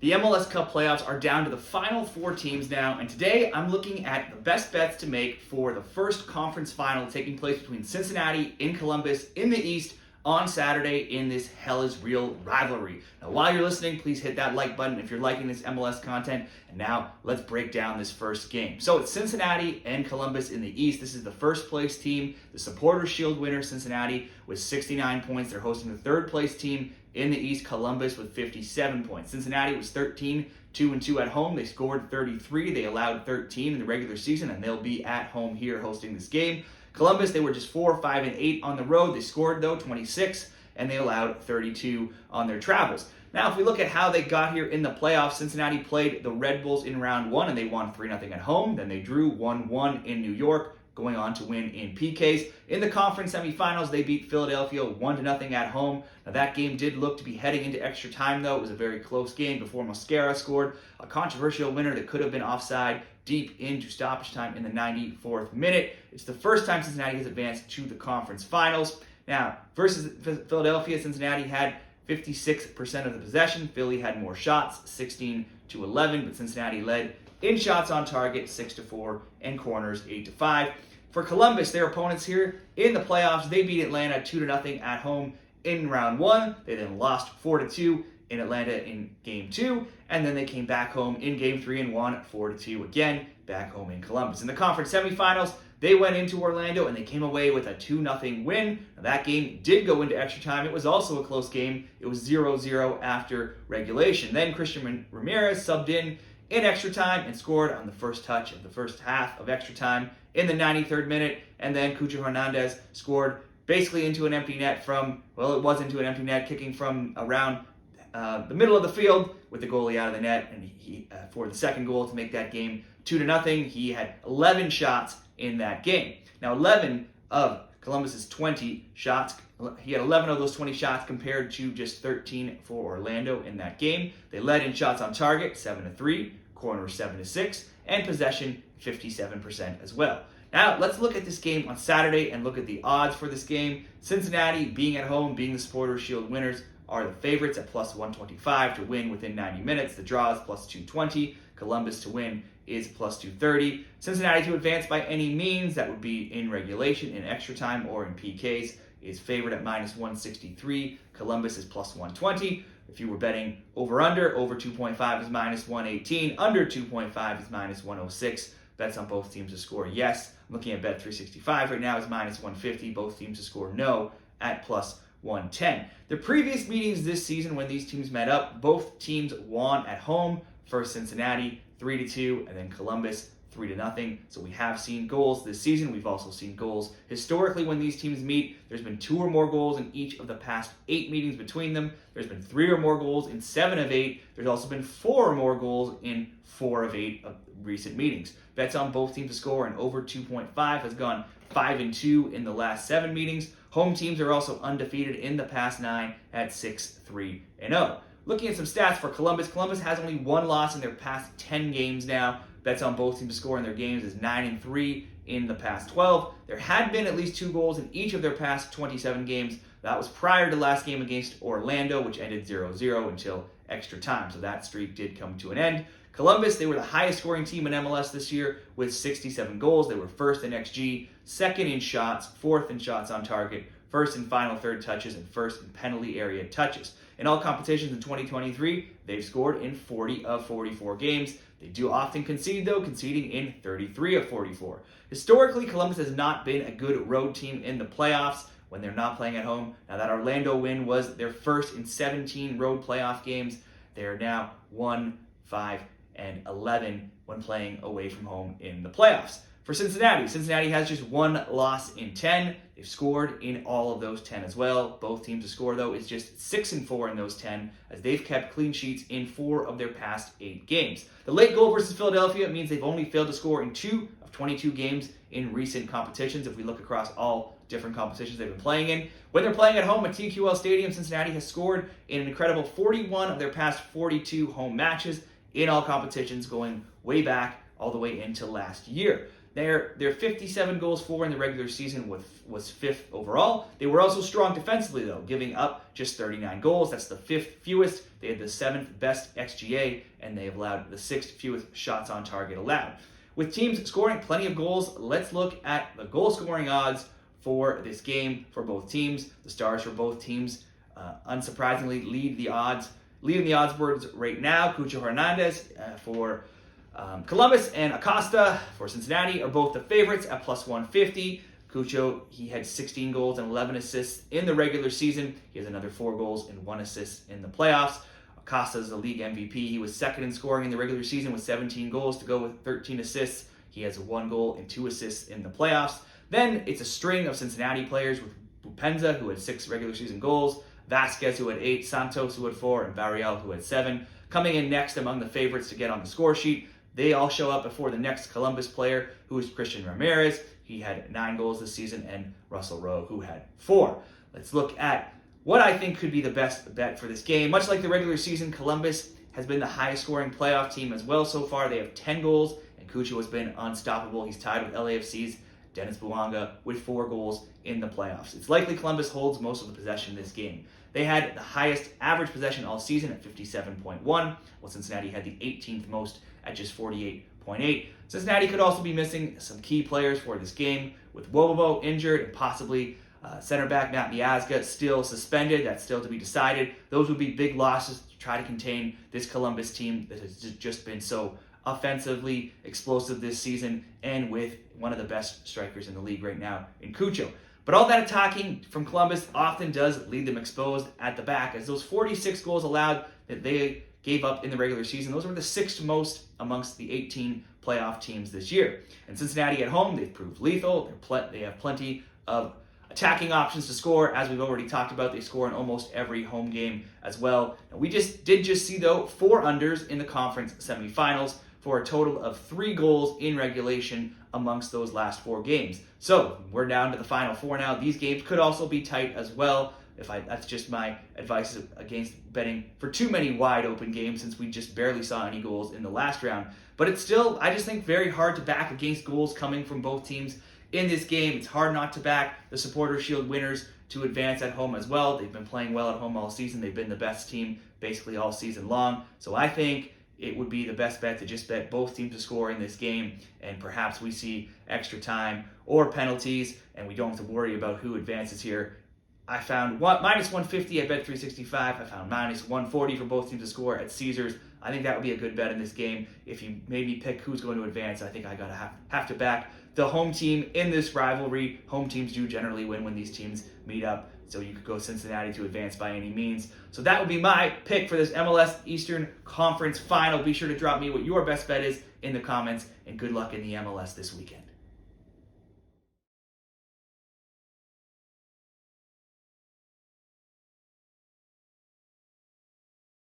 The MLS Cup Playoffs are down to the final 4 teams now, and today I'm looking at the best bets to make for the first conference final taking place between Cincinnati and Columbus in the East on Saturday in this Hell Is Real rivalry. Now, while you're listening, please hit that like button if you're liking this MLS content. And now, let's break down this first game. So it's Cincinnati and Columbus in the East. This is the first place team, the Supporters Shield winner, Cincinnati, with 69 points. They're hosting the third place team in the East, Columbus, with 57 points. Cincinnati was 13-2-2 at home. They scored 33. They allowed 13 in the regular season, and they'll be at home here hosting this game. Columbus, they were just 4-5-8 on the road. They scored, though, 26, and they allowed 32 on their travels. Now, if we look at how they got here in the playoffs, Cincinnati played the Red Bulls in round 1, and they won 3-0 at home. Then they drew 1-1 in New York, going on to win in PKs. In the conference semifinals, they beat Philadelphia 1-0 at home. Now, that game did look to be heading into extra time, though. It was a very close game before Mosquera scored a controversial winner that could have been offside deep into stoppage time in the 94th minute. It's the first time Cincinnati has advanced to the conference finals. Now, versus Philadelphia, Cincinnati had 56% of the possession. Philly had more shots, 16-11, but Cincinnati led in shots on target, 6-4, and corners, 8-5. For Columbus, their opponents here in the playoffs, they beat Atlanta 2-0 at home in round 1. They then lost 4-2 in Atlanta in game 2, and then they came back home in game 3 and won 4-2 again, back home in Columbus. In the conference semifinals, they went into Orlando and they came away with a 2-0 win. Now, that game did go into extra time. It was also a close game. It was 0-0 after regulation. Then Christian Ramirez subbed in extra time and scored on the first touch of the first half of extra time in the 93rd minute. And then Cucho Hernandez scored basically into an empty net it was into an empty net, kicking from around the middle of the field with the goalie out of the net. And he for the second goal to make that game 2-0. He had 11 shots in that game. Now, 11 of Columbus's 20 shots, he had 11 of those 20 shots compared to just 13 for Orlando in that game. They led in shots on target, 7-3, corners 7-6, and possession 57% as well. Now, let's look at this game on Saturday and look at the odds for this game. Cincinnati, being at home, being the Supporters Shield winners, are the favorites at plus 125 to win within 90 minutes. The draw is plus 220. Columbus to win is plus 230. Cincinnati to advance by any means, that would be in regulation, in extra time, or in PKs, is favored at minus 163. Columbus is plus 120. If you were betting over-under, over 2.5 is minus 118. Under 2.5 is minus 106. Bets on both teams to score yes. I'm looking at Bet365 right now is minus 150. Both teams to score no at plus 110. The previous meetings this season when these teams met up, both teams won at home. First Cincinnati 3-2, and then Columbus 3-0. So we have seen goals this season. We've also seen goals historically when these teams meet. There's been 2 or more goals in each of the past 8 meetings between them. There's been 3 or more goals in 7 of 8. There's also been 4 or more goals in 4 of 8 of recent meetings. Bets on both teams to score and over 2.5 has gone 5-2 in the last 7 meetings. Home teams are also undefeated in the past 9 at 6-3-0. Looking at some stats for Columbus, Columbus has only 1 loss in their past 10 games now. Bets on both teams to score in their games is 9-3 in the past 12. There had been at least 2 goals in each of their past 27 games. That was prior to last game against Orlando, which ended 0-0 until extra time. So that streak did come to an end. Columbus, they were the highest scoring team in MLS this year with 67 goals. They were first in XG, second in shots, fourth in shots on target, first in final third touches, and first in penalty area touches. In all competitions in 2023, they've scored in 40 of 44 games. They do often concede, though, conceding in 33 of 44. Historically, Columbus has not been a good road team in the playoffs when they're not playing at home. Now, that Orlando win was their first in 17 road playoff games. They are now 1-5-11 when playing away from home in the playoffs. For Cincinnati has just 1 loss in 10. They've scored in all of those 10 as well. Both teams to score, though, is just 6-4 in those 10, as they've kept clean sheets in 4 of their past 8 games. The late goal versus Philadelphia means they've only failed to score in 2 of 22 games in recent competitions, if we look across all different competitions they've been playing in. When they're playing at home at TQL Stadium, Cincinnati has scored in an incredible 41 of their past 42 home matches in all competitions, going way back all the way into last year. Their 57 goals for in the regular season was 5th overall. They were also strong defensively, though, giving up just 39 goals. That's the 5th fewest. They had the 7th best XGA, and they have allowed the 6th fewest shots on target allowed. With teams scoring plenty of goals, let's look at the goal scoring odds for this game for both teams. The stars for both teams, unsurprisingly, leading the odds boards right now. Cucho, Hernandez for Columbus and Acosta for Cincinnati are both the favorites at plus 150. Cucho, he had 16 goals and 11 assists in the regular season. He has another 4 goals and 1 assist in the playoffs. Acosta is the league MVP. He was second in scoring in the regular season with 17 goals to go with 13 assists. He has 1 goal and 2 assists in the playoffs. Then it's a string of Cincinnati players with Bupenza, who had 6 regular season goals, Vasquez, who had 8, Santos, who had 4, and Barriel, who had 7. Coming in next among the favorites to get on the score sheet, they all show up before the next Columbus player, who is Christian Ramirez. He had 9 goals this season, and Russell Rowe, who had 4. Let's look at what I think could be the best bet for this game. Much like the regular season, Columbus has been the highest scoring playoff team as well so far. They have 10 goals, and Cucho has been unstoppable. He's tied with LAFC's Dennis Bouanga with 4 goals in the playoffs. It's likely Columbus holds most of the possession in this game. They had the highest average possession all season at 57.1, while Cincinnati had the 18th most at just 48.8. Cincinnati could also be missing some key players for this game, with Wobobo injured and possibly center back Matt Miazga still suspended. That's still to be decided. Those would be big losses to try to contain this Columbus team that has just been so offensively explosive this season, and with one of the best strikers in the league right now in Cucho. But all that attacking from Columbus often does leave them exposed at the back, as those 46 goals allowed that they gave up in the regular season, those were the 6th most amongst the 18 playoff teams this year. And Cincinnati at home, they've proved lethal. They have plenty of attacking options to score. As we've already talked about, they score in almost every home game as well. And we did see, though, 4 unders in the conference semifinals for a total of 3 goals in regulation amongst those last 4 games. So we're down to the final 4 now. These games could also be tight as well. That's just my advice against betting for too many wide open games, since we just barely saw any goals in the last round. But it's still, I just think, very hard to back against goals coming from both teams in this game. It's hard not to back the Supporters' Shield winners to advance at home as well. They've been playing well at home all season. They've been the best team basically all season long. So I think it would be the best bet to just bet both teams to score in this game, and perhaps we see extra time or penalties, and we don't have to worry about who advances here. I found minus 150 at Bet365. I found minus 140 for both teams to score at Caesars. I think that would be a good bet in this game. If you made me pick who's going to advance, I think I gotta have to back the home team in this rivalry. Home teams do generally win when these teams meet up, so you could go Cincinnati to advance by any means. So that would be my pick for this MLS Eastern Conference Final. Be sure to drop me what your best bet is in the comments, and good luck in the MLS this weekend.